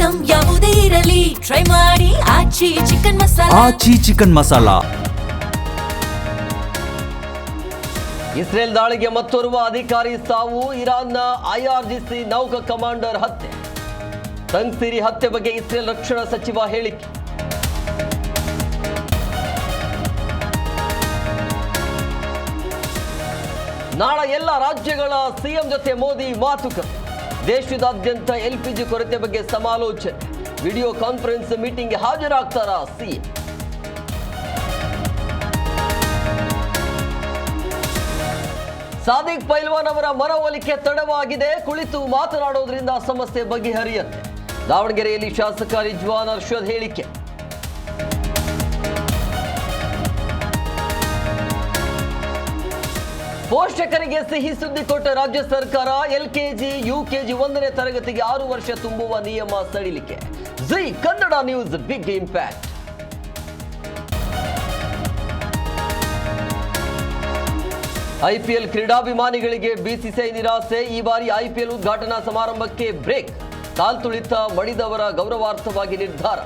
Item ಯಾವುದೇ ಇರಲಿ try ಮಾಡಿ ಆಚಿ ಚಿಕನ್ ಮಸಾಲಾ. ಆಚಿ ಚಿಕನ್ ಮಸಾಲಾ. ಇಸ್ರೇಲ್ ದಾಳಿಗೆ ಮತ್ತೋರ್ವ ಅಧಿಕಾರಿ ಸಾವು. ಇರಾನ್ನ IRGC ನೌಕಾ ಕಮಾಂಡರ್ ಹತ್ಯೆ. ತಂಗ್ಸಿರಿ ಹತ್ಯೆ ಬಗ್ಗೆ ಇಸ್ರೇಲ್ ರಕ್ಷಣಾ ಸಚಿವ ಹೇಳಿಕೆ. ನಾಳೆ ಎಲ್ಲ ರಾಜ್ಯಗಳ ಸಿಎಂ ಜೊತೆ ಮೋದಿ ಮಾತುಕತೆ. ದೇಶದಾದ್ಯಂತ LPG ಕೊರತೆ ಬಗ್ಗೆ ಸಮಾಲೋಚನೆ. ವಿಡಿಯೋ ಕಾನ್ಫರೆನ್ಸ್ ಮೀಟಿಂಗ್ಗೆ ಹಾಜರಾಗ್ತಾರಾ ಸಿಎಂ? ಸಾದಿಕ್ ಪೈಲ್ವಾನ್ ಅವರ ಮನವೊಲಿಕೆ ತಡವಾಗಿದೆ. ಕುಳಿತು ಮಾತನಾಡೋದ್ರಿಂದ ಸಮಸ್ಯೆ ಬಗೆಹರಿಯುತ್ತೆ. ದಾವಣಗೆರೆಯಲ್ಲಿ ಶಾಸಕ ರಿಜ್ವಾನ್ ಅರ್ಷದ್ ಹೇಳಿಕೆ. ಪೋಷಕರಿಗೆ ಸಿಹಿ ಸುದ್ದಿ ಕೊಟ್ಟ ರಾಜ್ಯ ಸರ್ಕಾರ. LKG UKG 1ನೇ ತರಗತಿಗೆ 6 ವರ್ಷ ತುಂಬುವ ನಿಯಮ ಸಡಿಲಿಕೆ. Zee Kannada news big impact. IPL ಕ್ರೀಡಾಭಿಮಾನಿಗಳಿಗೆ BCCI ನಿರಾಸೆ. ಈ ಬಾರಿ IPL ಉದ್ಘಾಟನಾ ಸಮಾರಂಭಕ್ಕೆ ಬ್ರೇಕ್. ಕಾಲ್ತುಳಿತ ಮಡಿದವರ ಗೌರವಾರ್ಥವಾಗಿ ನಿರ್ಧಾರ.